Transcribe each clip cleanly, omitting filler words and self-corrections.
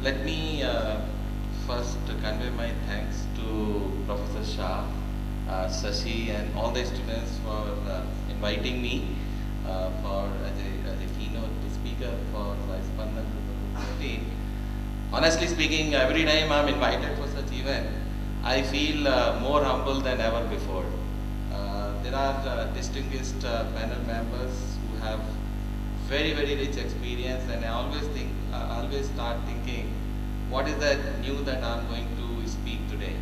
Let me first convey my thanks to Professor Shah, Sashi, and all the students for inviting me as a keynote speaker for Spandan 2014. Honestly speaking, every time I'm invited for such event, I feel more humble than ever before. There are distinguished panel members who have very rich experience, and I always start thinking, what is that new that I'm going to speak today?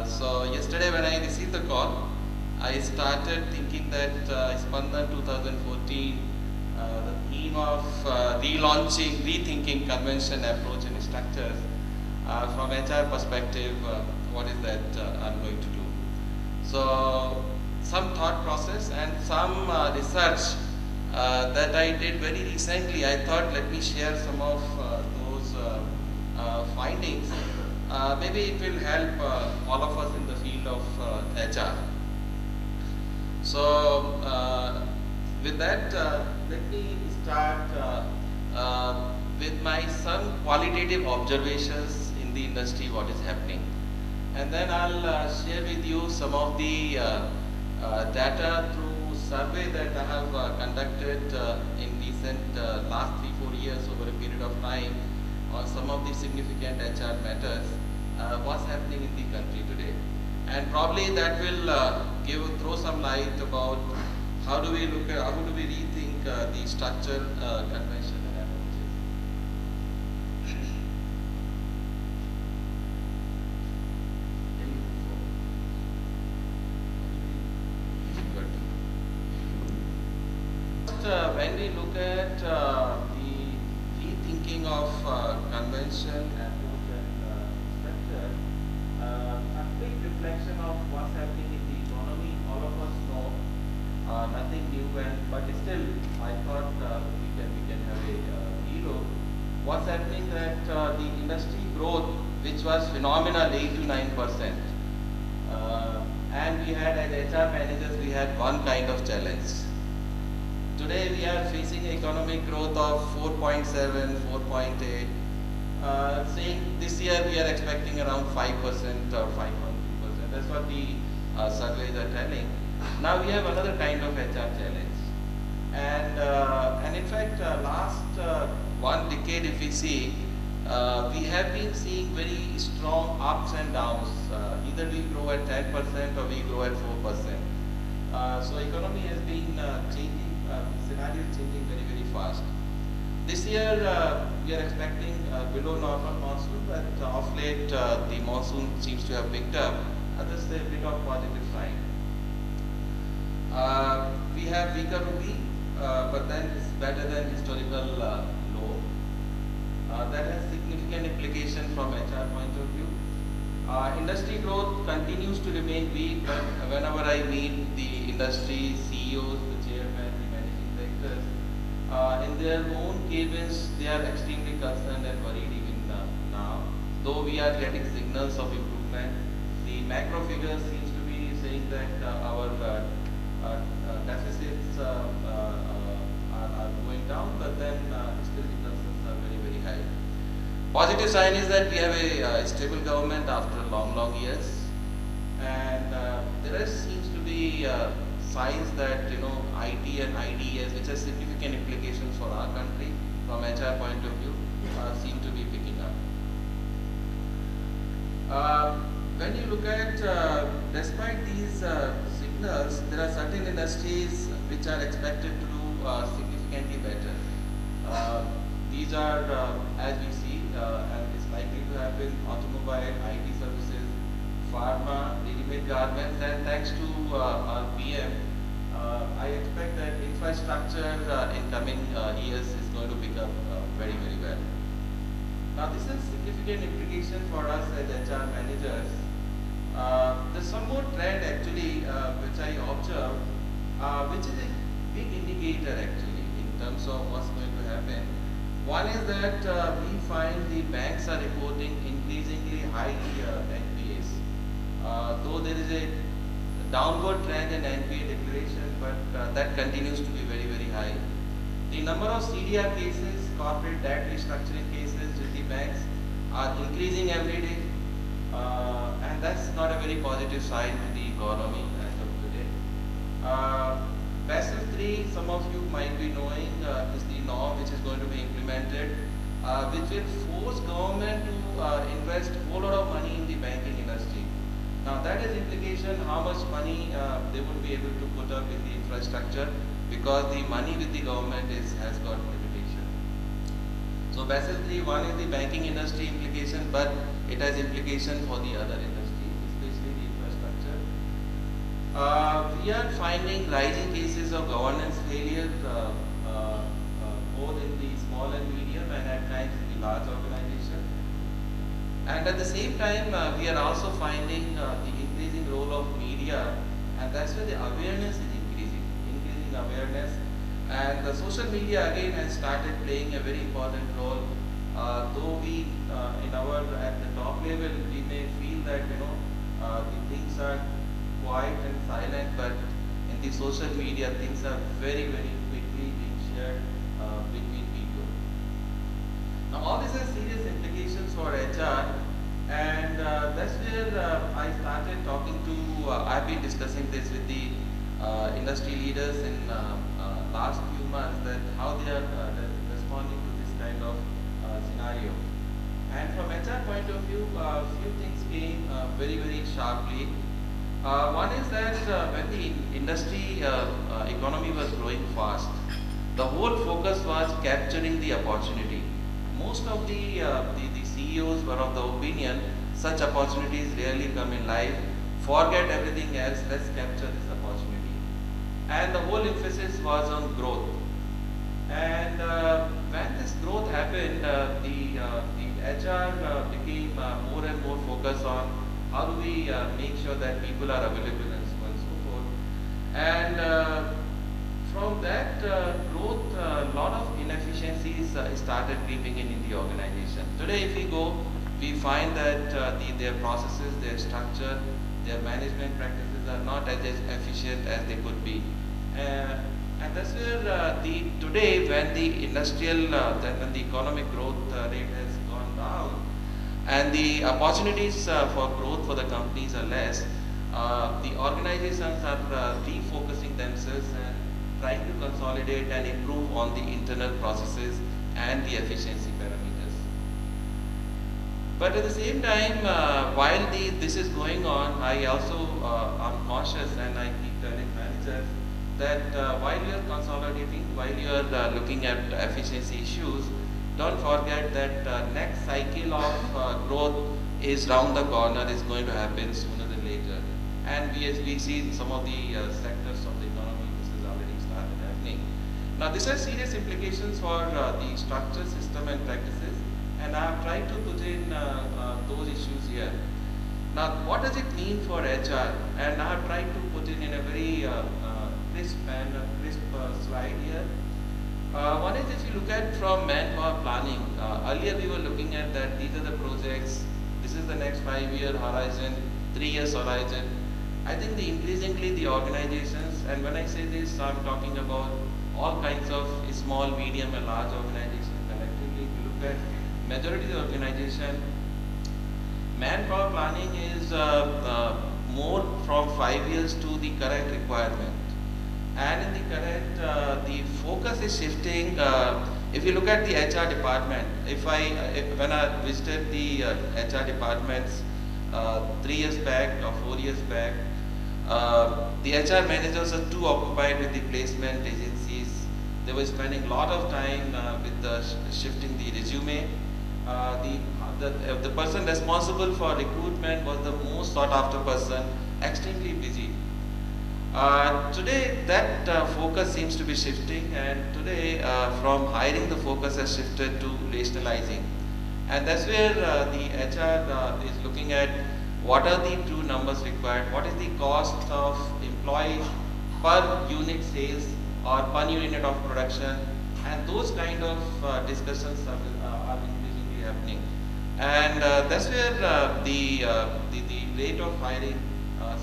So yesterday when I received the call, I started thinking that Spandan 2014, the theme of relaunching, rethinking convention approach and structures from HR perspective, what is that I'm going to do? So some thought process and some research that I did very recently. I thought let me share some of those findings. Maybe it will help all of us in the field of HR. So with that, let me start with my some qualitative observations in the industry, what is happening. And then I'll share with you some of the data through survey that I have conducted in recent last 3-4 years over a period of time on some of the significant HR matters, what's happening in the country today. And probably that will throw some light about how do we rethink the structure, convention and approaches. When we look at the rethinking of convention, approach and structure, a quick reflection of what's happening in the economy, all of us know nothing new, but still I thought we can have a relook. What's happening that the industry growth, which was phenomenal 8 to 9%, and we had as HR managers we had one kind of challenge. Today we are facing economic growth of 4.7, 4.8. Saying this year we are expecting around 5% or 5.2%. That's what the surveys are telling. Now we have another kind of HR challenge. And in fact, last one decade, if we see, we have been seeing very strong ups and downs. Either we grow at 10% or we grow at 4%. So economy has been changing. Scenario is changing very fast. This year we are expecting below normal monsoon, but of late the monsoon seems to have picked up. That's a bit of positive sign. We have weaker rupee, but then it's better than historical low. That has significant implication from HR point of view. Industry growth continues to remain weak, but whenever I meet the industry CEOs, the chairman, in their own cabins, they are extremely concerned and worried even now. Though we are getting signals of improvement, the macro figures seems to be saying that our deficits are going down, but then still the concerns are very high. Positive sign is that we have a stable government after long years, and there seems to be signs that IT and IDS, which has significant implications for our country from HR point of view, seem to be picking up. When you look at, despite these signals, there are certain industries which are expected to do significantly better. These are, as we see, and it's likely to happen, automobile, IT services, pharma, ready-made garments, and thanks to our PM, I expect that infrastructure in coming years is going to pick up very well. Now this has significant implication for us as HR managers. There's some more trend actually which I observe, which is a big indicator actually in terms of what's going to happen. One is that we find the banks are reporting increasingly high NPAs. Though there is a downward trend in NPA declaration, but that continues to be very high. The number of CDR cases, corporate debt restructuring cases with the banks are increasing every day, and that's not a very positive sign to the economy as of today. Basel III, some of you might be knowing, is the norm which is going to be implemented, which will force government to invest a whole lot of money in the banking industry. Now that is implication how much money they would be able to put up in the infrastructure, because the money with the government has got limitation. So Basel III, one is the banking industry implication, but it has implication for the other industry, especially the infrastructure. We are finding rising cases of governance failure, both in the small and medium and at times in the large organization. And at the same time, we are also finding the increasing role of media, and that's where the awareness is increasing awareness. And the social media again has started playing a very important role. Though we, at the top level, we may feel that the things are quiet and silent, but in the social media, things are very quickly being shared between people. Now, all this has serious implications for HR, and that's where I started talking to. I've been discussing this with the industry leaders in last few months, that how they are responding to this kind of scenario. And from HR point of view, few things came very sharply. One is that when the industry economy was growing fast, the whole focus was capturing the opportunity. Most of the CEOs were of the opinion such opportunities rarely come in life. Forget everything else, let's capture this opportunity. And the whole emphasis was on growth. And when this growth happened, the HR became more and more focused on how do we make sure that people are available and so on and so forth. And from that growth, a lot of inefficiencies started creeping in the organization. Today, if we go, we find that their processes, their structure, their management practices are not as efficient as they could be. And that's where today, when the industrial, when the economic growth rate has gone down, and the opportunities for growth for the companies are less, the organizations are refocusing themselves and trying to consolidate and improve on the internal processes and the efficiency parameters. But at the same time, while this is going on, I also am cautious, and I keep telling managers that while you are consolidating, while you are looking at efficiency issues, don't forget that next cycle of growth is round the corner, is going to happen sooner than later. And as we see in some of the sectors of the economy, this has already started happening. Now this has serious implications for the structure, system and practices, and I have tried to put in those issues here. Now what does it mean for HR? And I have tried to put in a very crisp slide here. One is, if you look at from manpower planning, earlier we were looking at that these are the projects, this is the next 5-year horizon, 3 years horizon. I think increasingly the organizations, and when I say this, I'm talking about all kinds of small, medium and large organizations collectively. If you look at majority of the organization, manpower planning is more from 5 years to the current requirement. And in the current, the focus is shifting. If you look at the HR department, when I visited the HR departments 3 years back or 4 years back, the HR managers are too occupied with the placement agencies. They were spending a lot of time with shifting the resume. The person responsible for recruitment was the most sought after person, extremely busy. Today that focus seems to be shifting, and today from hiring the focus has shifted to rationalizing, and that's where the HR is looking at what are the true numbers required, what is the cost of employees per unit sales or per unit of production, and those kind of discussions are increasingly happening, and that's where the rate of hiring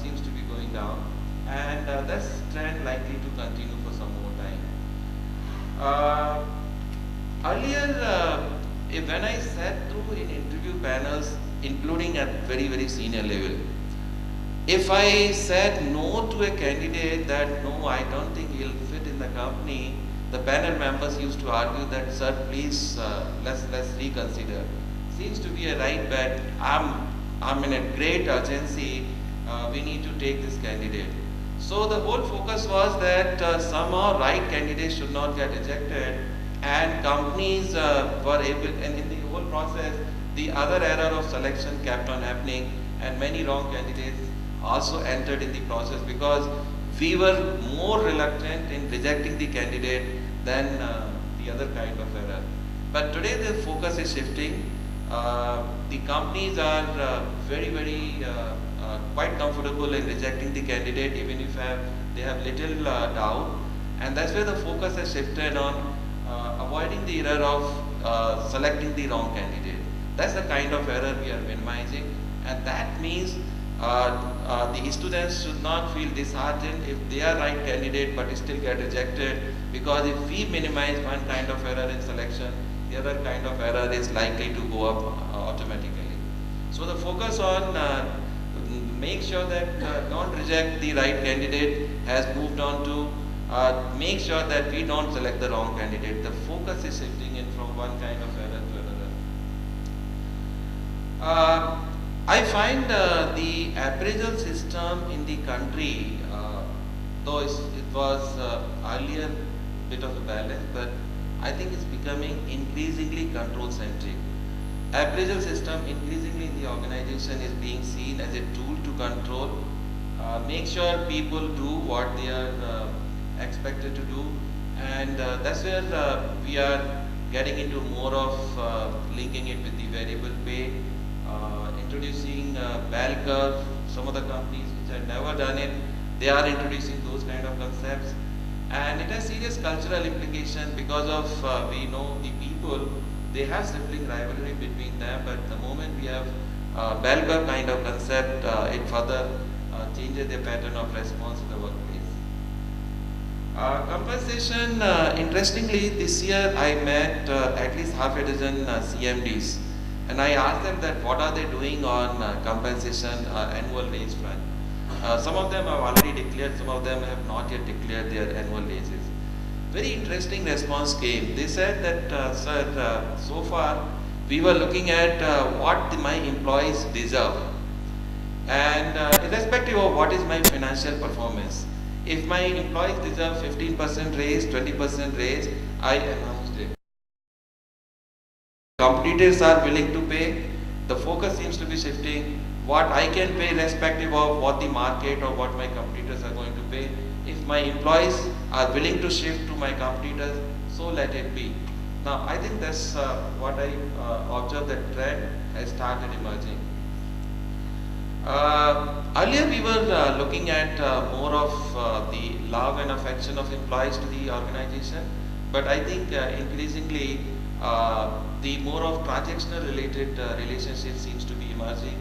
seems to be going down. And that's trend likely to continue for some more time. Uh, Earlier, when I sat through in interview panels, including at very senior level, if I said no to a candidate that no, I don't think he'll fit in the company, the panel members used to argue that, sir, please let's reconsider. Seems to be a right bet. I'm in a great urgency. We need to take this candidate. So the whole focus was that somehow right candidates should not get rejected, and companies were able, and in the whole process, the other error of selection kept on happening, and many wrong candidates also entered in the process because we were more reluctant in rejecting the candidate than the other kind of error. But today the focus is shifting. The companies are quite comfortable in rejecting the candidate even if they have little doubt, and that's where the focus has shifted on avoiding the error of selecting the wrong candidate. That's the kind of error we are minimizing, and that means the students should not feel disheartened if they are right candidate but still get rejected, because if we minimize one kind of error in selection, the other kind of error is likely to go up automatically. So the focus on make sure that don't reject the right candidate has moved on to make sure that we don't select the wrong candidate. The focus is shifting in from one kind of error to another. I find the appraisal system in the country, though it was earlier bit of a balance, but I think it's becoming increasingly control-centric. Appraisal system increasingly in the organization is being seen as a tool to control, make sure people do what they are expected to do, and that's where we are getting into more of linking it with the variable pay, introducing bell curve. Some of the companies which had never done it, they are introducing those kind of concepts, and it has serious cultural implication because of we know the people, they have sibling rivalry between them, but the moment we have bell curve kind of concept, it further changes the pattern of response in the workplace. Compensation, interestingly, this year I met at least half a dozen CMDs, and I asked them that what are they doing on compensation annual raise front. Some of them have already declared, some of them have not yet declared their annual raises. Very interesting response came. They said that, sir, so far we were looking at what my employees deserve, and irrespective of what is my financial performance. If my employees deserve 15% raise, 20% raise, I announced it. Competitors are willing to pay. The focus seems to be shifting. What I can pay irrespective of what the market or what my competitors are going to pay. If my employees are willing to shift to my competitors, so let it be. Now, I think that's what I observed, that trend has started emerging. Earlier we were looking at more of the love and affection of employees to the organization, but I think increasingly the more of transactional related relationship seems to be emerging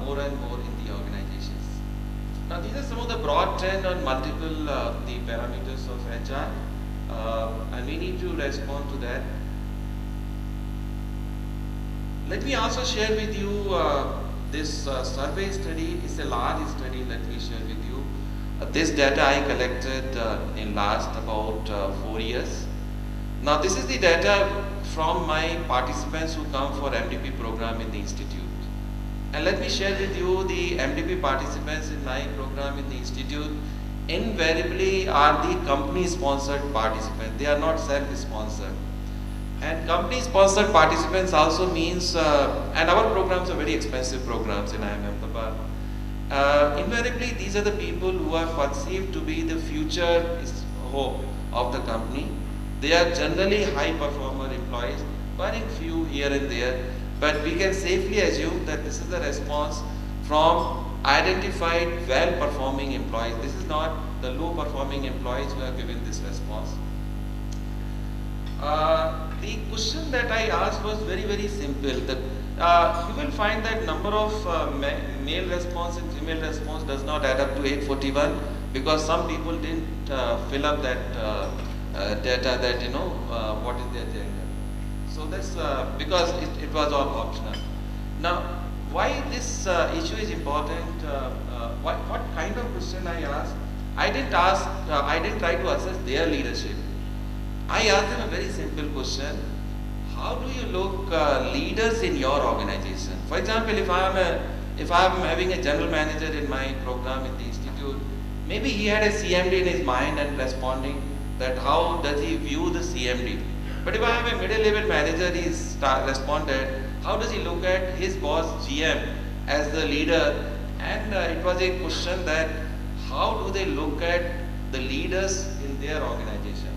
more and more in the organizations. Now these are some of the broad trend on multiple the parameters of HR, and we need to respond to that. Let me also share with you this survey study. Is a large study. Let me share with you. This data I collected in last about 4 years. Now this is the data from my participants who come for MDP program in the institute. And let me share with you the MDP participants in my program in the institute invariably are the company sponsored participants. They are not self-sponsored. And company sponsored participants also means, and our programs are very expensive programs in IIM Ahmedabad. Invariably, these are the people who are perceived to be the future hope of the company. They are generally high performer employees, barring few here and there, but we can safely assume that this is the response from identified well-performing employees. This is not the low-performing employees who have given this response. The question that I asked was very simple. You will find that number of male response and female response does not add up to 841 because some people didn't fill up that data that what is the agenda. So that's because it was all optional. Now, why this issue is important? What kind of question I asked? I didn't ask. I didn't try to assess their leadership. I asked them a very simple question. How do you look leaders in your organization? For example, if I'm having a general manager in my program in the institute, maybe he had a CMD in his mind and responding that how does he view the CMD. But if I have a middle level manager, he's responded, how does he look at his boss GM as the leader? And it was a question that how do they look at the leaders in their organization?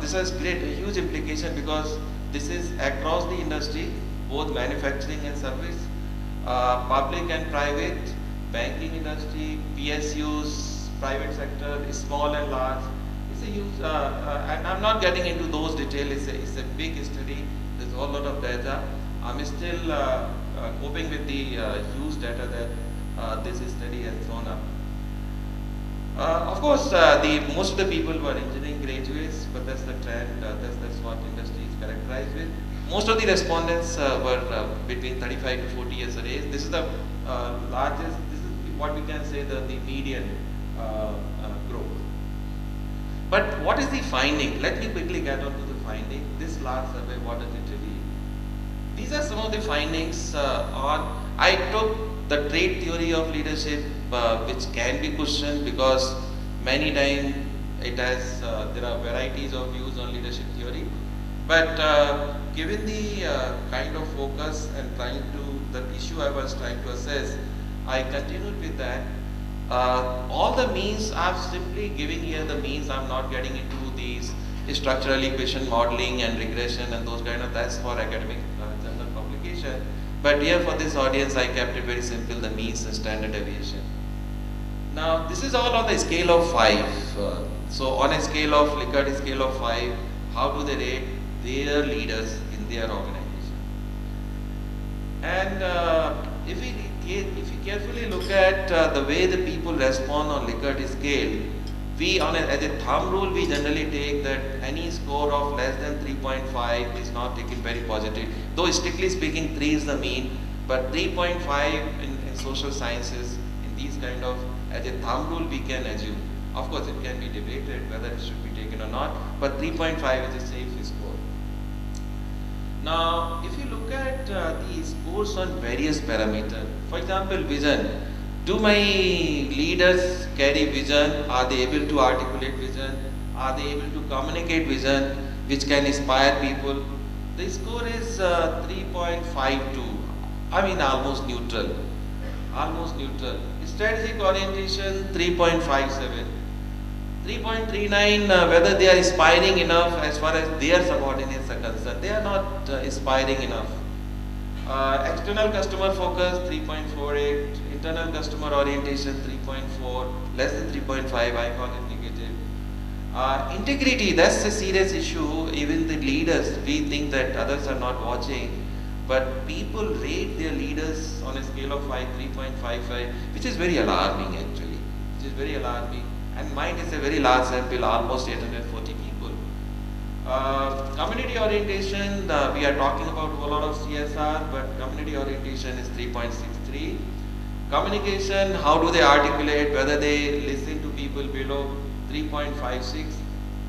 This has great huge implication because this is across the industry, both manufacturing and service, public and private, banking industry, PSUs, private sector, small and large. It's a huge, and I'm not getting into those details. It's a big study. There's a whole lot of data. I'm still coping with the huge data that this study has thrown up. Of course, most of the people were engineering graduates, but that's the trend. That's what industry is characterized with. Most of the respondents were between 35 to 40 years of age. This is the largest. This is what we can say the median growth. But what is the finding? Let me quickly get on to the finding. This large survey, what does it reveal? These are some of the findings on. I took the trait theory of leadership, which can be questioned because many times it has there are varieties of views on leadership theory. But given the kind of focus and the issue I was trying to assess, I continued with that. All the means I'm simply giving here the means. I'm not getting into these structural equation modeling and regression and those kind of. That's for academic journal publication. But here for this audience, I kept it very simple: the means and standard deviation. Now, this is all on the scale of 5. So, on a scale of Likert scale of 5, how do they rate their leaders in their organization? And if we carefully look at the way the people respond on Likert scale, as a thumb rule, we generally take that any score of less than 3.5 is not taken very positive. Though strictly speaking, 3 is the mean, but 3.5 in social sciences, in these kind of, as a thumb rule, we can assume. Of course, it can be debated whether it should be taken or not, but 3.5 is a safe score. Now, if you look at the scores on various parameters, for example, vision. Do my leaders carry vision? Are they able to articulate vision? Are they able to communicate vision which can inspire people? The score is 3.52. I mean almost neutral. Almost neutral. Strategic orientation 3.57. 3.39 whether they are inspiring enough as far as their subordinates are concerned. They are not inspiring enough. External customer focus 3.48, internal customer orientation 3.4, less than 3.5, I call it negative. Integrity, that's a serious issue. Even the leaders, we think that others are not watching, but people rate their leaders on a scale of 5, 3.55, which is very alarming actually, which is very alarming. And mine is a very large sample, almost 840 people. Community orientation, we are talking about a whole lot of CSR, but community orientation is 3.63. Communication, how do they articulate, whether they listen to people below, 3.56.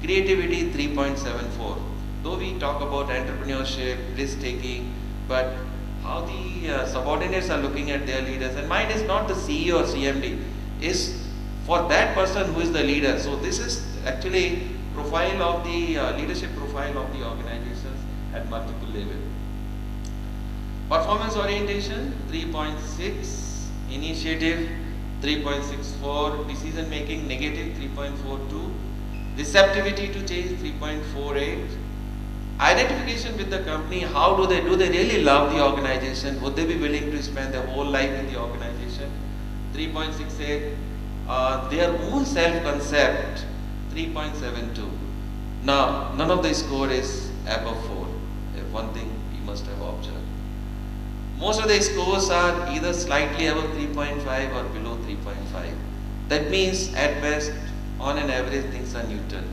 Creativity, 3.74. Though we talk about entrepreneurship, risk taking, but how the subordinates are looking at their leaders, and mine is not the CEO or CMD, is for that person who is the leader. So this is actually profile of the leadership profile of the organizations at multiple levels. Performance orientation 3.6, initiative 3.64, decision making negative 3.42, receptivity to change 3.48, identification with the company, how do they really love the organization, would they be willing to spend their whole life in the organization, 3.68, their own self-concept 3.72. Now, none of the score is above 4. One thing you must have observed. Most of the scores are either slightly above 3.5 or below 3.5. That means at best, on an average, things are neutral.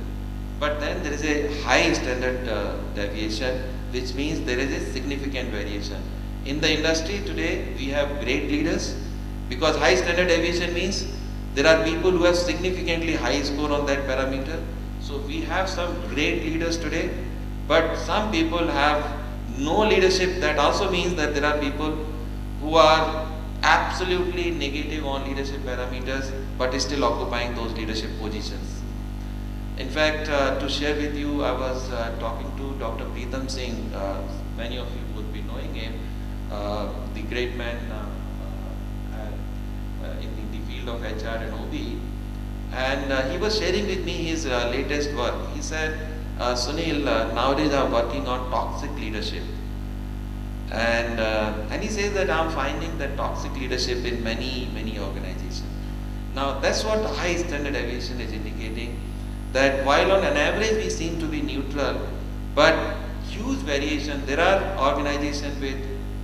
But then there is a high standard deviation, which means there is a significant variation. In the industry today, we have great leaders, because high standard deviation means there are people who have significantly high score on that parameter. So we have some great leaders today, but some people have no leadership. That also means that there are people who are absolutely negative on leadership parameters, but still occupying those leadership positions. In fact, to share with you, I was talking to Dr. Pritam Singh. Many of you would be knowing him, the great man in the field of HR and OB. And he was sharing with me his latest work. He said, Sunil, nowadays I'm working on toxic leadership. And he says that I'm finding that toxic leadership in many organizations. Now that's what high standard deviation is indicating, that while on an average we seem to be neutral, but huge variation. There are organizations with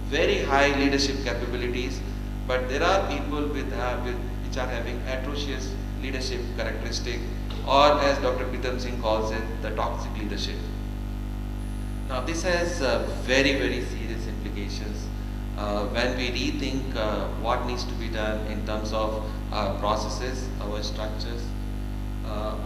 very high leadership capabilities, but there are people which are having atrocious leadership characteristic, or as Dr. Pritam Singh calls it, the toxic leadership. Now this has very serious implications when we rethink what needs to be done in terms of our processes, our structures,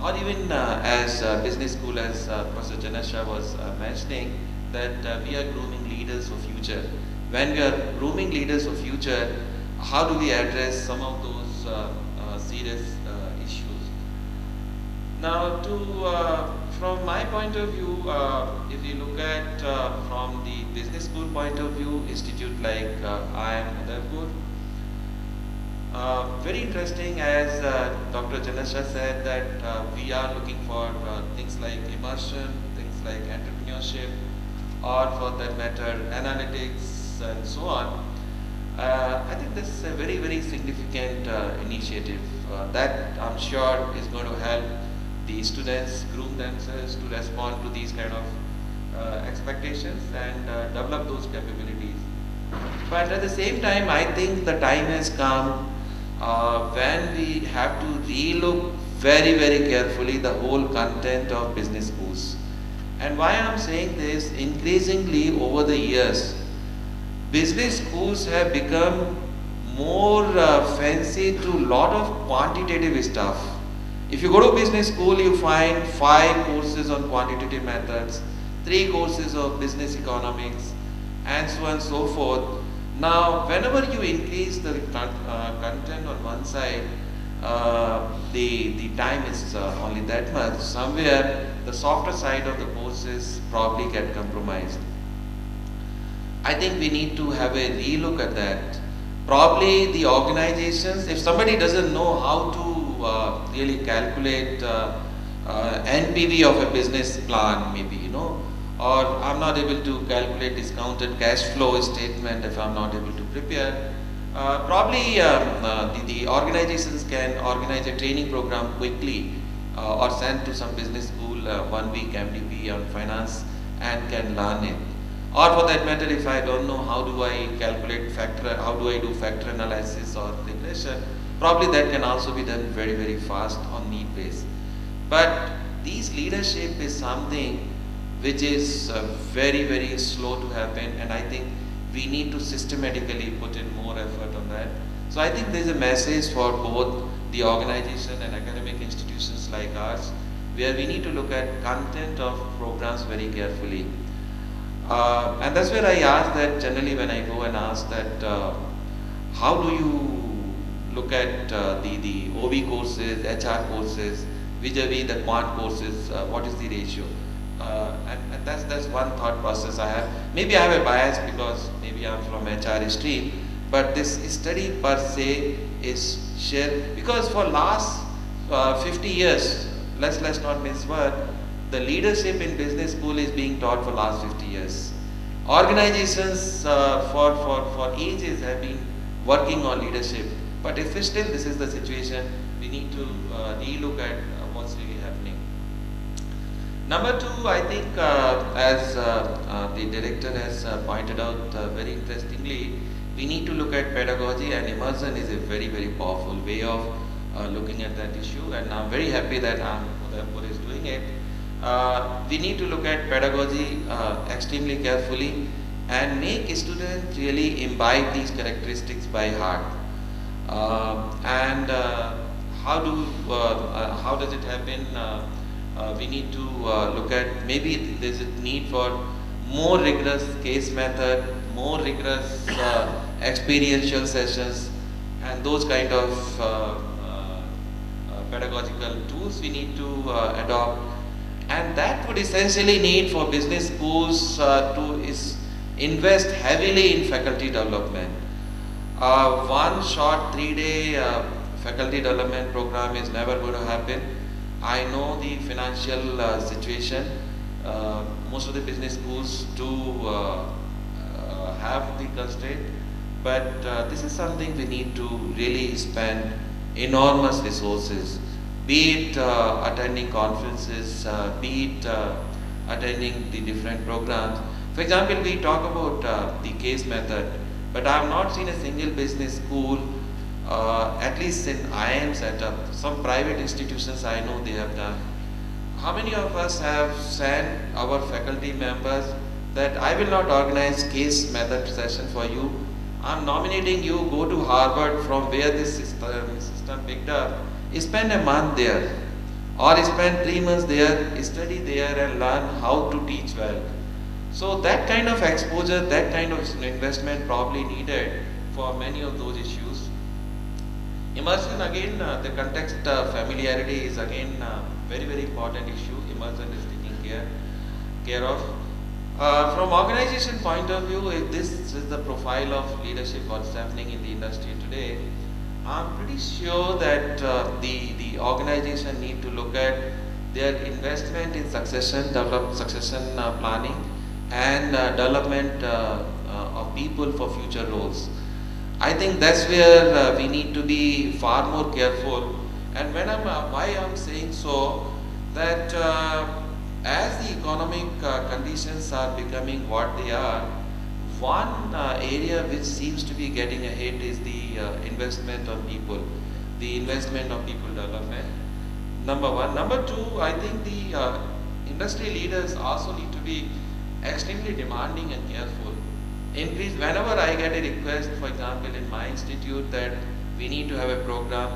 or even as business school, as Professor Janasha was mentioning, that we are grooming leaders for future. When we are grooming leaders for future, how do we address some of those serious issues? Now, from my point of view, if you look at from the business school point of view, institute like IIM Udaipur, very interesting, as Dr. Janasha said, that we are looking for things like immersion, things like entrepreneurship, or for that matter analytics and so on. I think this is a very significant initiative that I'm sure is going to help the students groom themselves to respond to these kind of expectations and develop those capabilities. But at the same time, I think the time has come when we have to relook very carefully the whole content of business schools. And why I'm saying this, increasingly over the years, business schools have become more fancy to lot of quantitative stuff. If you go to business school, you find 5 courses on quantitative methods, 3 courses of business economics, and so on and so forth. Now, whenever you increase the content on one side, the time is only that much. Somewhere, the softer side of the courses probably get compromised. I think we need to have a relook at that. Probably the organizations, if somebody doesn't know how to really calculate NPV of a business plan, maybe, or I'm not able to calculate discounted cash flow statement if I'm not able to prepare, probably the organizations can organize a training program quickly or send to some business school 1 week MDP on finance and can learn it. Or for that matter, if I don't know how do I calculate factor, how do I do factor analysis or regression, probably that can also be done very fast on need base. But these leadership is something which is very slow to happen, and I think we need to systematically put in more effort on that. So I think there is a message for both the organization and academic institutions like ours, where we need to look at content of programs very carefully. And that's where I ask that generally when I go and ask that how do you look at the OB courses, HR courses, vis-a-vis the quant courses, what is the ratio? And that's one thought process I have. Maybe I have a bias because maybe I'm from HR stream, but this study per se is shared because for last 50 years, let's not miss word, the leadership in business school is being taught for last 50 years. Organizations for ages have been working on leadership, but if still this is the situation, we need to relook at what's really happening. Number 2, I think as the director has pointed out very interestingly, we need to look at pedagogy, and immersion is a very powerful way of looking at that issue, and I'm very happy that Udaipur is doing it. We need to look at pedagogy extremely carefully and make students really imbibe these characteristics by heart. And how does it happen? We need to look at, maybe there's a need for more rigorous case method, more rigorous experiential sessions, and those kind of pedagogical tools we need to adopt. And that would essentially need for business schools to invest heavily in faculty development. One short 3-day faculty development program is never going to happen. I know the financial situation. Most of the business schools do have the constraint, but this is something we need to really spend enormous resources, be it attending conferences, be it attending the different programs. For example, we talk about the case method, but I have not seen a single business school, at least in IIM setup. Some private institutions I know they have done. How many of us have sent our faculty members that I will not organize case method session for you. I'm nominating you, go to Harvard from where this system picked up, spend a month there, or spend 3 months there, study there and learn how to teach well. So that kind of exposure, that kind of investment probably needed for many of those issues. Immersion, again, the context familiarity is again very important issue. Immersion is taken care of. From organization point of view, if this is the profile of leadership, what's happening in the industry today, I'm pretty sure that the organization need to look at their investment in succession planning and development of people for future roles. I think that's where we need to be far more careful. And when why I'm saying so, that as the economic conditions are becoming what they are, one area which seems to be getting a hit is the investment on people, the investment of people development. Number one. Number two, I think the industry leaders also need to be extremely demanding and careful. Whenever I get a request, for example, in my institute that we need to have a program,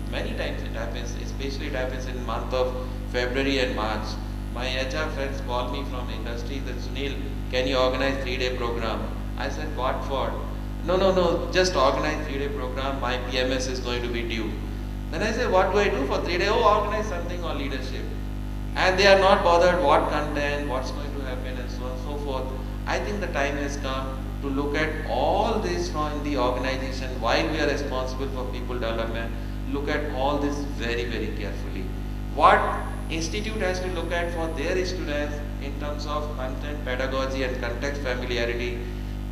many times it happens, especially it happens in the month of February and March. My HR friends call me from industry that, Sunil, can you organize 3-day program? I said, what for? No, just organize 3-day program, my PMS is going to be due. Then I said, what do I do for 3 days? Oh, organize something on leadership. And they are not bothered what content, what's going to happen and so on and so forth. I think the time has come to look at all this from the organization, while we are responsible for people development, look at all this very carefully. What institute has to look at for their students in terms of content, pedagogy and context familiarity.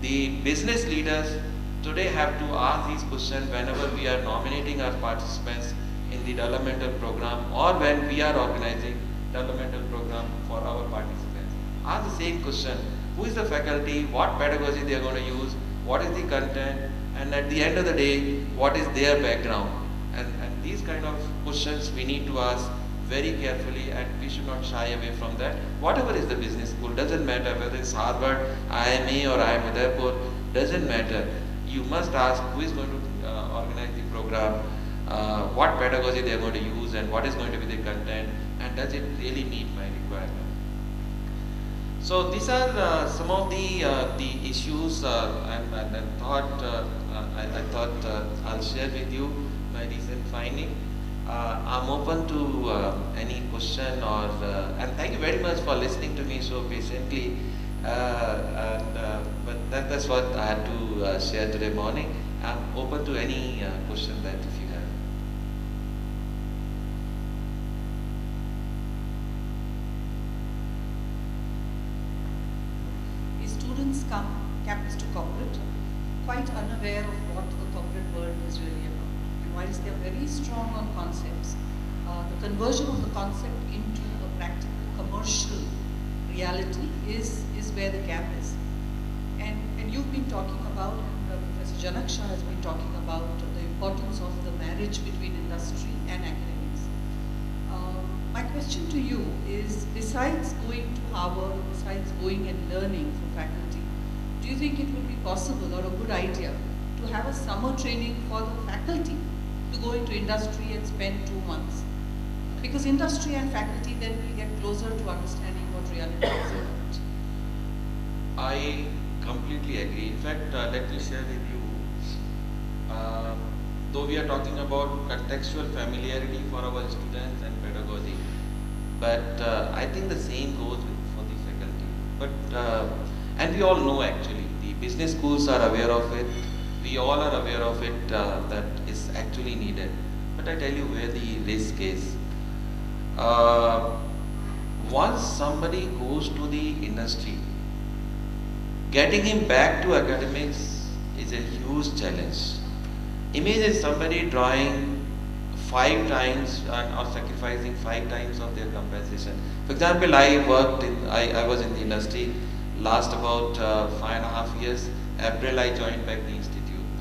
The business leaders today have to ask these questions whenever we are nominating our participants in the developmental program or when we are organizing developmental program for our participants. Ask the same question. Who is the faculty, what pedagogy they are going to use, what is the content, and at the end of the day, what is their background. And these kind of questions we need to ask very carefully, and we should not shy away from that. Whatever is the business school, doesn't matter whether it's Harvard, IMA or IIM Udaipur, doesn't matter. You must ask who is going to organize the program, what pedagogy they are going to use and what is going to be the content, and does it really meet my requirement. So these are some of the issues and I thought I'll share with you my recent finding. I'm open to any question and thank you very much for listening to me so patiently. But that's what I had to share today morning. I'm open to any question that if you have. Students come campus to corporate quite unaware of what the corporate world is really about. And whilst they are very strong on concepts, the conversion of the concept into a practical commercial reality is where the gap is. And you've been talking about, and Professor Janak Shah has been talking about the importance of the marriage between industry and academics. My question to you is, besides going to Harvard, besides going and learning for faculty, do you think it would be possible or a good idea to have a summer training for the faculty to go into industry and spend 2 months? Because industry and faculty then will get closer to understanding what reality is about. I completely agree. In fact, let me share with you, though we are talking about contextual familiarity for our students and pedagogy, but I think the same goes for the faculty. But and we all know actually, the business schools are aware of it. We all are aware of it, that is actually needed. But I tell you where the risk is. Once somebody goes to the industry, getting him back to academics is a huge challenge. Imagine somebody drawing 5 times or sacrificing 5 times of their compensation. For example, I was in the industry last about 5.5 years. April I joined back the institute.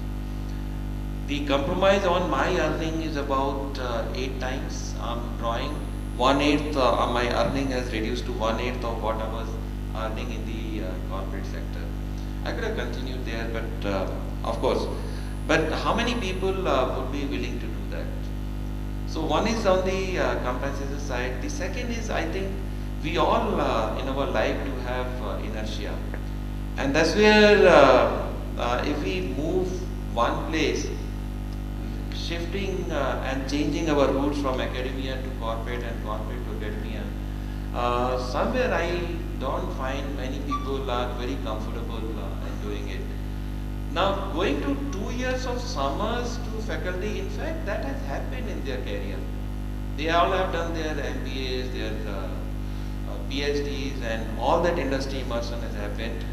The compromise on my earning is about 8 times I'm drawing. 1/8 my earning has reduced to 1/8 of what I was earning in the corporate sector. I could have continued there, but of course. But how many people would be willing to do that? So one is on the compensation side. The second is, I think we all in our life do have inertia, and that's where if we move one place, shifting and changing our routes from academia to corporate and corporate to academia, somewhere I don't find many people are very comfortable in doing it. Now, going to 2 years of summers to faculty, in fact, that has happened in their career. They all have done their MBAs, their PhDs, and all that industry immersion has happened.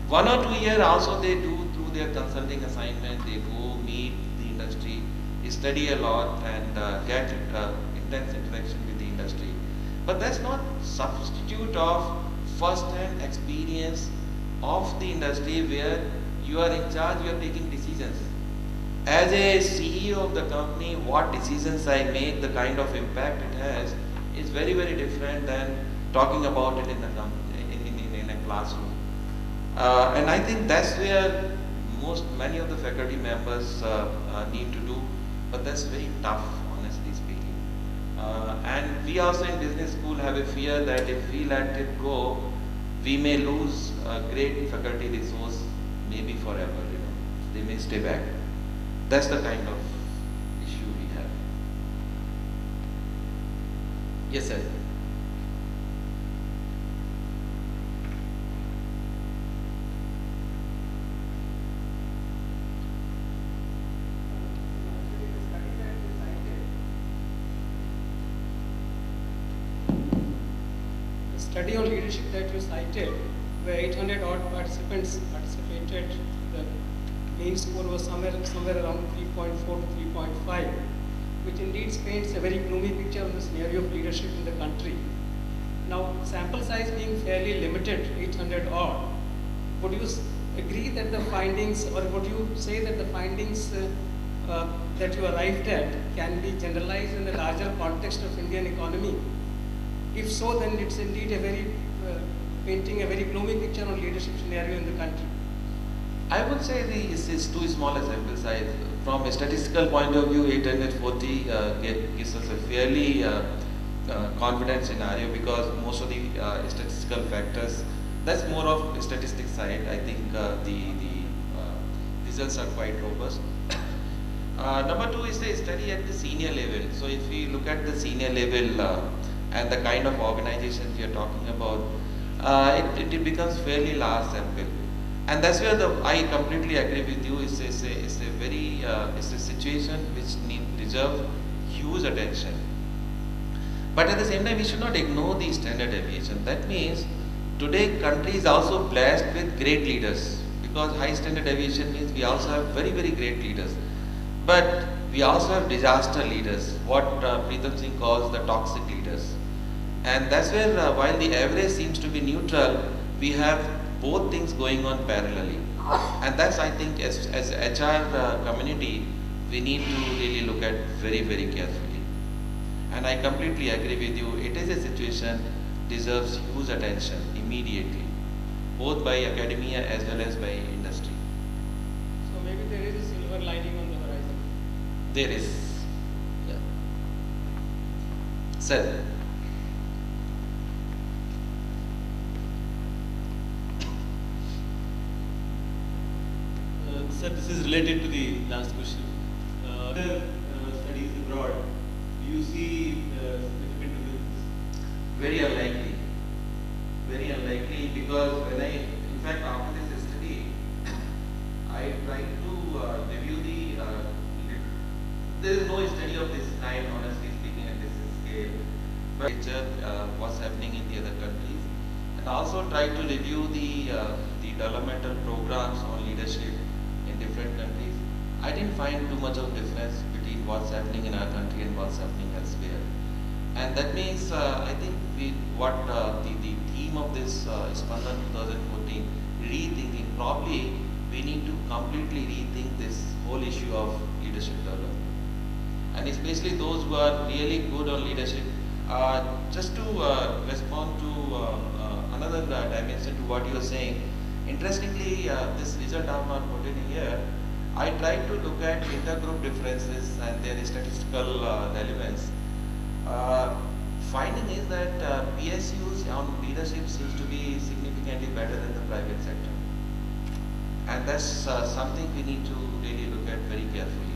1 or 2 years also they do through their consulting assignment. They go meet the industry, study a lot, and get intense interaction with the industry. But that's not substitute of first-hand experience of the industry where you are in charge, you are taking decisions. As a CEO of the company, what decisions I make, the kind of impact it has, is very, very different than talking about it in a classroom. And I think that's where many of the faculty members need to do, but that's very tough, honestly speaking. And we also in business school have a fear that if we let it go, we may lose a great faculty resource, maybe forever, they may stay back. That's the kind of issue we have. Yes, sir. The study on leadership that you cited, where 800 odd participants participated, the main score was somewhere around 3.4 to 3.5, which indeed paints a very gloomy picture of the scenario of leadership in the country. Now, sample size being fairly limited, 800 odd, would you agree that the findings, or would you say that the findings that you arrived at can be generalized in the larger context of Indian economy? If so, then it's indeed a very painting a very gloomy picture on leadership scenario in the country. I would say it's too small a sample size. From a statistical point of view, 840 gives us a fairly confident scenario, because most of the statistical factors, that's more of a statistics side. I think the results are quite robust. Number 2 is the study at the senior level. So if we look at the senior level and the kind of organizations we are talking about, it becomes fairly large sample. And that's where I completely agree with you. It's a situation which deserves huge attention. But at the same time, we should not ignore the standard deviation. That means today country is also blessed with great leaders, because high standard deviation means we also have very, very great leaders. But we also have disaster leaders, what Pritam Singh calls the toxic leaders. And that's where while the average seems to be neutral, we have both things going on parallelly. And that's, I think, as HR community, we need to really look at very, very carefully. And I completely agree with you. It is a situation deserves huge attention immediately, both by academia as well as by industry. So maybe there is a silver lining on the horizon. There is. Yeah. Sir. Sir, this is related to the last question. Other studies abroad, do you see significant differences? Very unlikely. Very unlikely because when in fact, after this study, I tried to review there is no study of this kind, honestly speaking, at this scale. But what's happening in the other countries, and also try to review the developmental programs on leadership in different countries. I didn't find too much of difference between what's happening in our country and what's happening elsewhere. And that means I think the theme of this Spandan 2014, rethinking, probably we need to completely rethink this whole issue of leadership development. And especially those who are really good on leadership. Just to respond to another dimension to what you are saying, interestingly, this result I have not put in here. I tried to look at intergroup differences and their statistical relevance. Finding is that PSUs on leadership seems to be significantly better than the private sector. And that's something we need to really look at very carefully.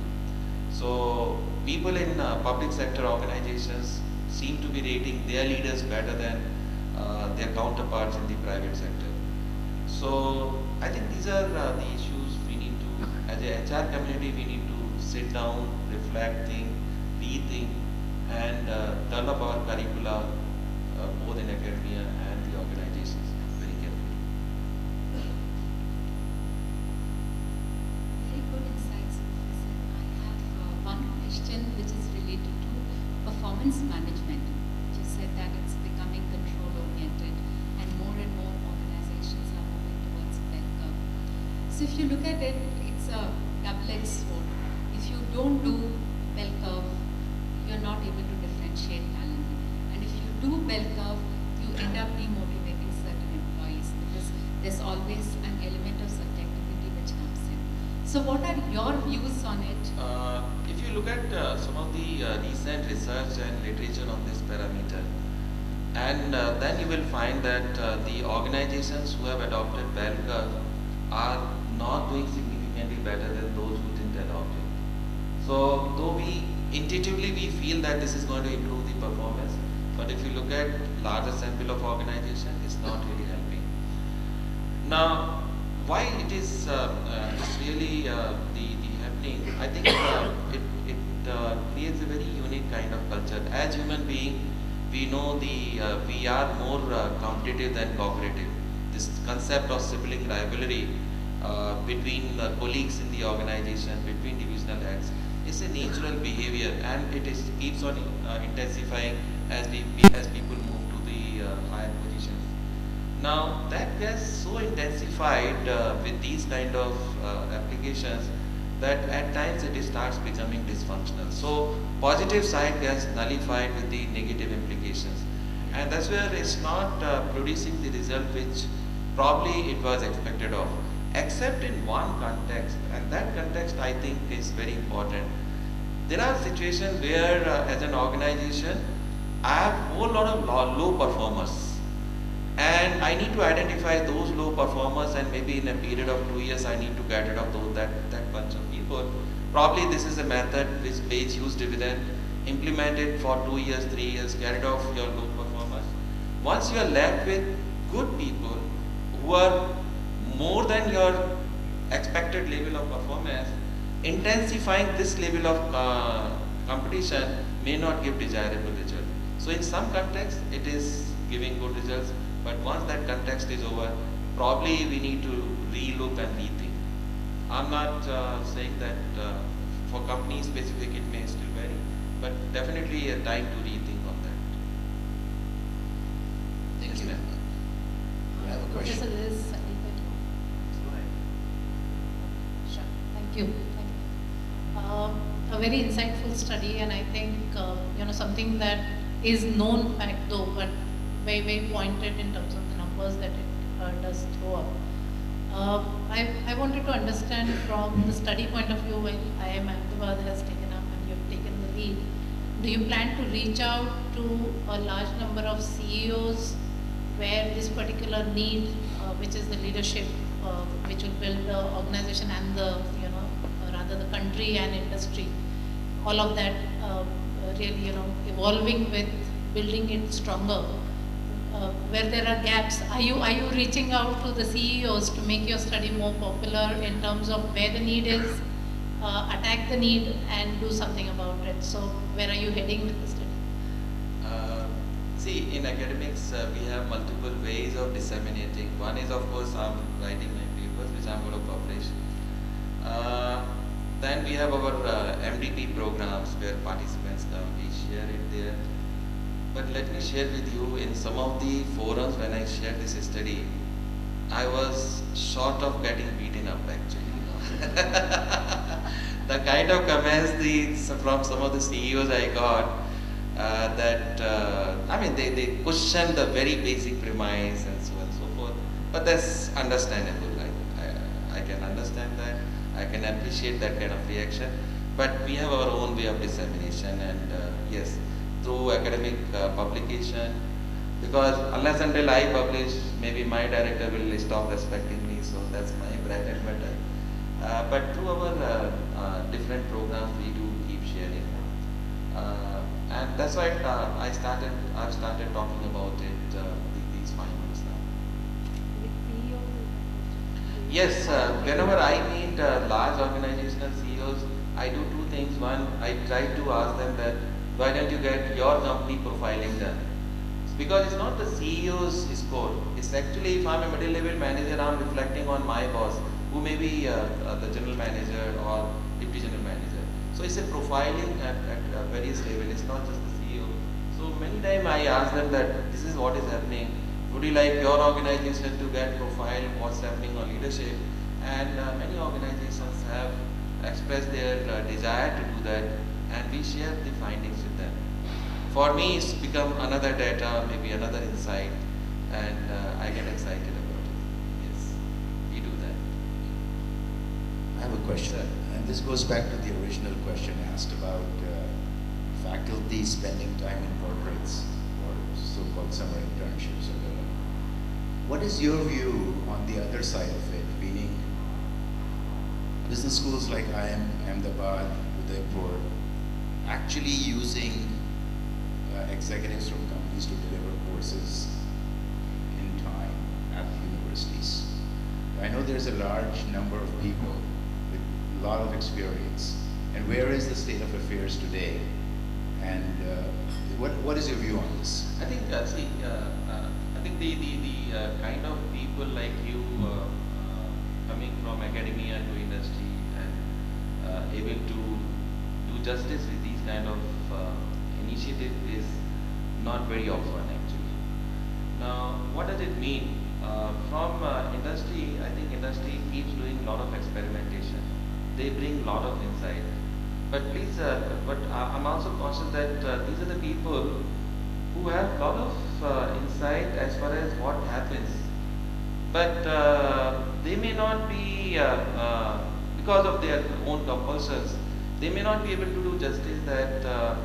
So people in public sector organizations seem to be rating their leaders better than their counterparts in the private sector. So I think these are the issues we need to, as a HR community, we need to sit down, reflect, think, rethink, and develop our curricula both in academia and the organizations very carefully. Very good insights, Professor. I have one question which is related to performance management. You said that it's becoming control-oriented and more organizations are moving towards bell curve. So if you look at it, it's a double-edged sword. If you don't do bell curve, you're not able to differentiate talent. And if you do bell curve, you end up demotivating certain employees because there's always an element of subjectivity which comes in. So what are your views on it? If you look at some of the recent research and literature on this parameter, and then you will find that the organizations who have adopted bell curve are not doing significantly better than those who didn't adopt it. So though intuitively we feel that this is going to improve the performance, but if you look at larger sample of organization, it's not really helping. Now, why it is it's really the happening? I think it creates a very unique kind of culture. As human being, we know we are more competitive than cooperative. This concept of sibling rivalry between colleagues in the organization, between divisional heads, is a natural behavior, and it keeps on intensifying as people move to the higher positions. Now that gets so intensified with these kind of applications that at times it starts becoming dysfunctional. So positive side gets nullified with the negative implications, and that's where it's not producing the result which probably it was expected of, except in one context, and that context I think is very important. There are situations where as an organization I have a whole lot of low performers, and I need to identify those low performers, and maybe in a period of 2 years I need to get rid of that bunch of people. Probably this is a method which pays huge dividend. Implement it for 2 years, 3 years, get rid of your low performers. Once you are left with good people who are more than your expected level of performance, intensifying this level of competition may not give desirable result. So in some context it is giving good results, but once that context is over, probably we need to relook and rethink. I'm not saying that for company specific it may still vary, but definitely a time to rethink on that. Thank Yes, you. ma'am. I have a question. Professor Liz, Sure. Thank you. Thank you. a very insightful study, and I think something that is known fact though, but very pointed in terms of the numbers that it does throw up. I wanted to understand from the study point of view, when IIM Ahmedabad has taken up and you've taken the lead, do you plan to reach out to a large number of CEOs where this particular need, which is the leadership, which will build the organization and the, rather the country and industry, all of that really, evolving with building it stronger. Where there are gaps, are you reaching out to the CEOs to make your study more popular in terms of where the need is, attack the need and do something about it? So where are you heading with the study? See, in academics, we have multiple ways of disseminating. One is, of course, I'm writing my papers, which I'm going to publish. Then we have our MDP programs where participants come, we share it there. But let me share with you, in some of the forums when I shared this study, I was short of getting beaten up actually. The kind of comments from some of the CEOs I got, they question the very basic premise and so on and so forth. But that's understandable. I can understand that. I can appreciate that kind of reaction. But we have our own way of dissemination, and yes, through academic publication, because unless until I publish, maybe my director will stop respecting me, so that's my bread and butter. But through our different programs, we do keep sharing. And that's why I've started talking about it these 5 months now. Yes, whenever I meet large organizational CEOs, I do 2 things. One, I try to ask them that, why don't you get your company profiling done? Because it's not the CEO's score. It's actually, if I'm a middle level manager, I'm reflecting on my boss, who may be the general manager or deputy general manager. So it's a profiling at various levels. It's not just the CEO. So many times I ask them that this is what is happening. Would you like your organization to get profiled what's happening on leadership? And many organizations have expressed their desire to do that, and we share the findings with them. For me, it's become another data, maybe another insight, and I get excited about it. Yes, we do that. I have a question, and this goes back to the original question asked about faculty spending time in corporates or so-called summer internships. What is your view on the other side of it, meaning business schools like IIM Ahmedabad, Udaipur, actually using executives from companies to deliver courses in time at the universities? I know there's a large number of people with a lot of experience. And where is the state of affairs today? And what is your view on this? I think, I think the kind of people like you coming from academia to industry and able to do justice with these kind of initiatives is not very often actually. Now, what does it mean? From industry, I think industry keeps doing a lot of experimentation. They bring a lot of insight. But please, I'm also conscious that these are the people who have a lot of insight as far as what happens. But they may not be, because of their own compulsions, they may not be able to do justice that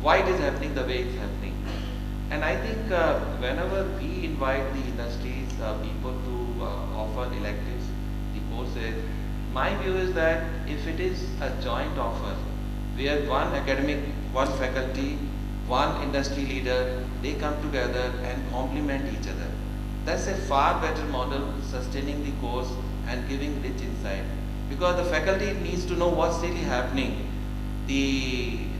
why it is happening the way it's happening. And I think whenever we invite the industries, people to offer electives, the courses, my view is that if it is a joint offer, where one academic, one faculty, one industry leader, they come together and complement each other. That's a far better model, sustaining the course and giving rich insight. Because the faculty needs to know what's really happening.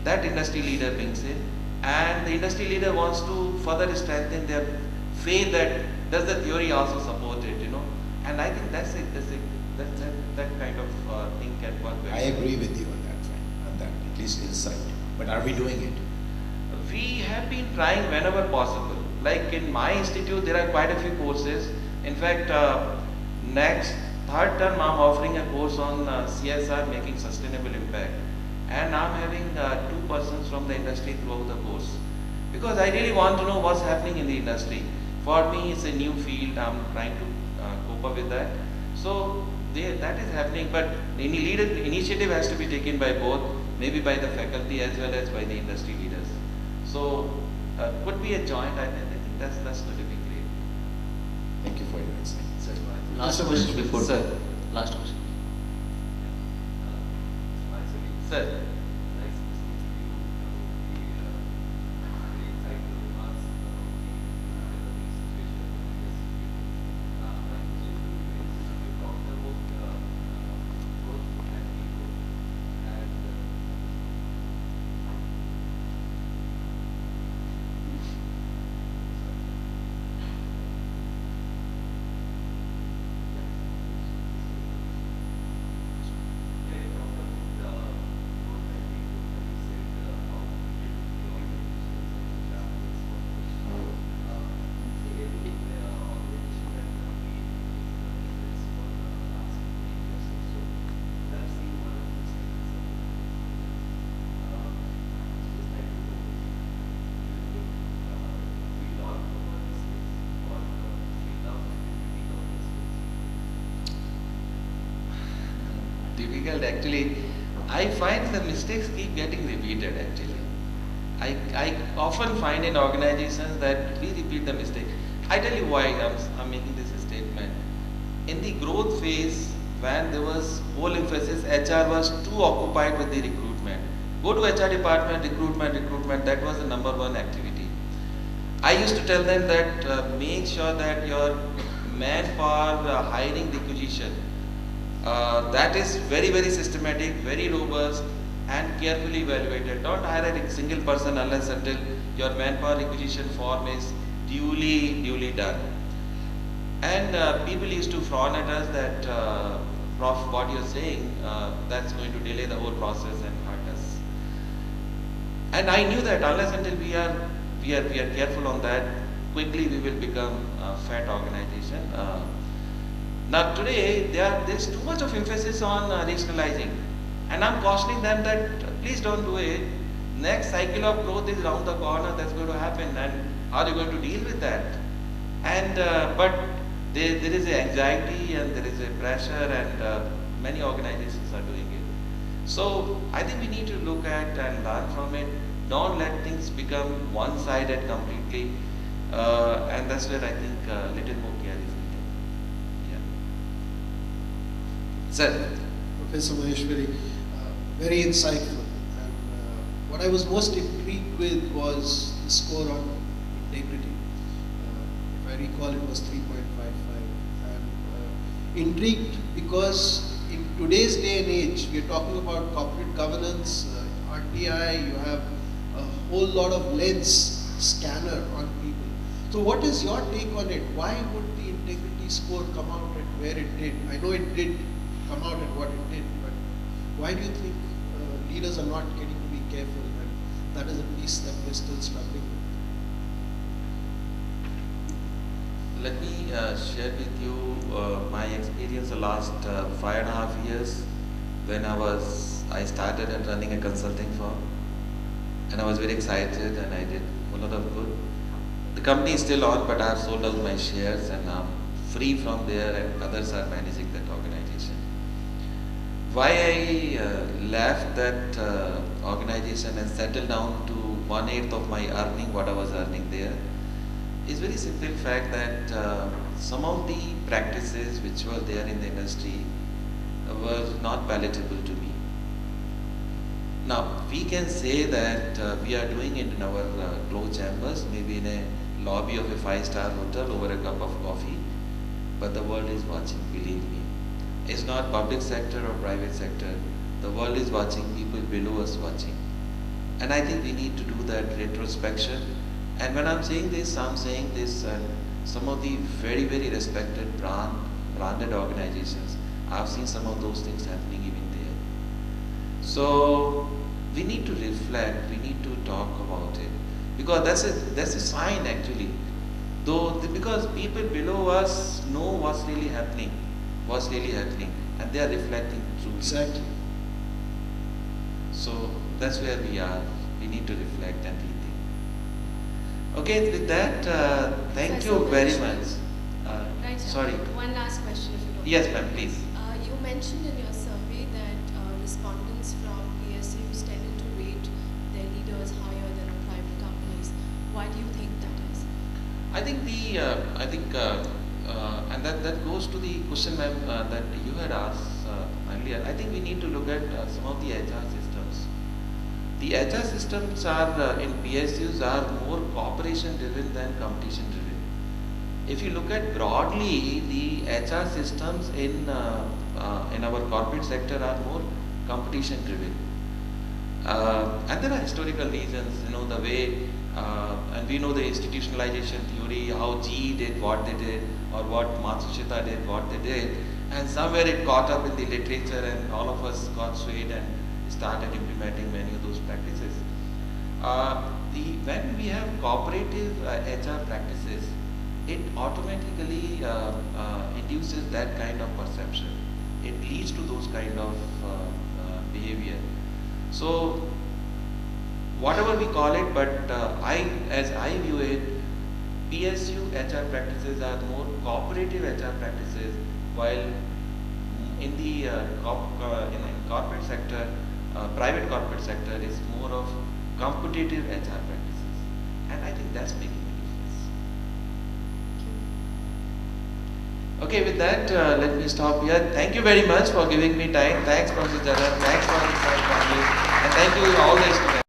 That industry leader brings in, and the industry leader wants to further strengthen their faith that does the theory also support it, And I think that kind of thing can work very well. I agree with you on that, at least insight. But are we doing it? We have been trying whenever possible. Like in my institute, there are quite a few courses. In fact, next third term, I'm offering a course on CSR, making sustainable impact. and I'm having two persons from the industry throughout the course, because I really want to know what's happening in the industry. For me, it's a new field. I'm trying to cope up with that. So that is happening, but any initiative has to be taken by both, maybe by the faculty as well as by the industry leaders. So could be a joint. I think that's going to be great. Thank you for your insight. Sir. Last question before. Sir. Last question. Sir. Difficult actually. I find the mistakes keep getting repeated actually. I often find in organizations that we repeat the mistake. I tell you why I'm making this statement. In the growth phase, when there was whole emphasis, HR was too occupied with the recruitment. Go to HR department, recruitment, that was the number one activity. I used to tell them that make sure that your manpower hiring requisition, that is very, very systematic, very robust and carefully evaluated. Don't hire a single person unless until your manpower requisition form is duly done. And people used to frown at us that, Prof, what you're saying, that's going to delay the whole process and hurt us. And I knew that unless until we are careful on that, quickly we will become a fat organization. Now today, there's too much of emphasis on rationalizing, and I'm cautioning them that please don't do it. Next cycle of growth is around the corner. That's going to happen, and how are you going to deal with that? And but there is a anxiety and there is a pressure, and many organizations are doing it. So I think we need to look at and learn from it. Don't let things become one-sided completely, and that's where I think little more care is needed. Yeah. Sir. Professor Maheshwari, very insightful. And what I was most intrigued with was the score on integrity. If I recall, it was 3.55. And intrigued because in today's day and age, we are talking about corporate governance, RTI, you have a whole lot of lens scanner on people. So what is your take on it? Why would the integrity score come out at where it did? I know it did come out at what it did, but why do you think leaders are not getting to be careful, and that is a piece that we're still struggling with? Let me share with you my experience the last 5.5 years when I started and running a consulting firm, and I was very excited and I did a lot of good. The company is still on, but I have sold out my shares and I'm free from there, and others are managing that organization. Why I left that organization and settled down to 1/8 of my earning, what I was earning there, is very simple fact that some of the practices which were there in the industry were not palatable to me. Now, we can say that we are doing it in our closed chambers, maybe in a lobby of a 5-star hotel over a cup of coffee, but the world is watching, believe me. It's not public sector or private sector. The world is watching, people below us watching. And I think we need to do that retrospection. And when I'm saying this, some of the very, very respected branded organizations, I've seen some of those things happening even there. So we need to reflect, we need to talk about it. Because that's a sign actually. Because people below us know what's really happening, and they are reflecting through. Exactly. So that's where we are. We need to reflect and rethink. Okay, with that, thank Sir, you so very mention- much. Right, sir. Sorry. One last question, if you don't Yes, mind. ma'am, please. You mentioned in your survey that respondents from PSUs tended to rate their leaders higher than private companies. Why do you think that is? I think and that goes to the question, ma'am, that you had asked earlier. I think we need to look at some of the HR systems. The HR systems are in PSUs are more cooperation driven than competition driven. If you look at broadly, the HR systems in our corporate sector are more competition driven. And there are historical reasons, the way, and we know the institutionalization theory, how GE did what they did, or what Matsushita did what they did, and somewhere it caught up in the literature, and all of us got swayed and started implementing many of those practices. When we have cooperative HR practices, it automatically induces that kind of perception. It leads to those kind of behavior. So, whatever we call it, but as I view it, PSU HR practices are more cooperative HR practices, while in the in corporate sector, private corporate sector is more of competitive HR practices, and I think that's making a difference. Okay, with that, let me stop here. Thank you very much for giving me time. Thanks, Professor Jalan. Thanks for the time, and thank you all the students.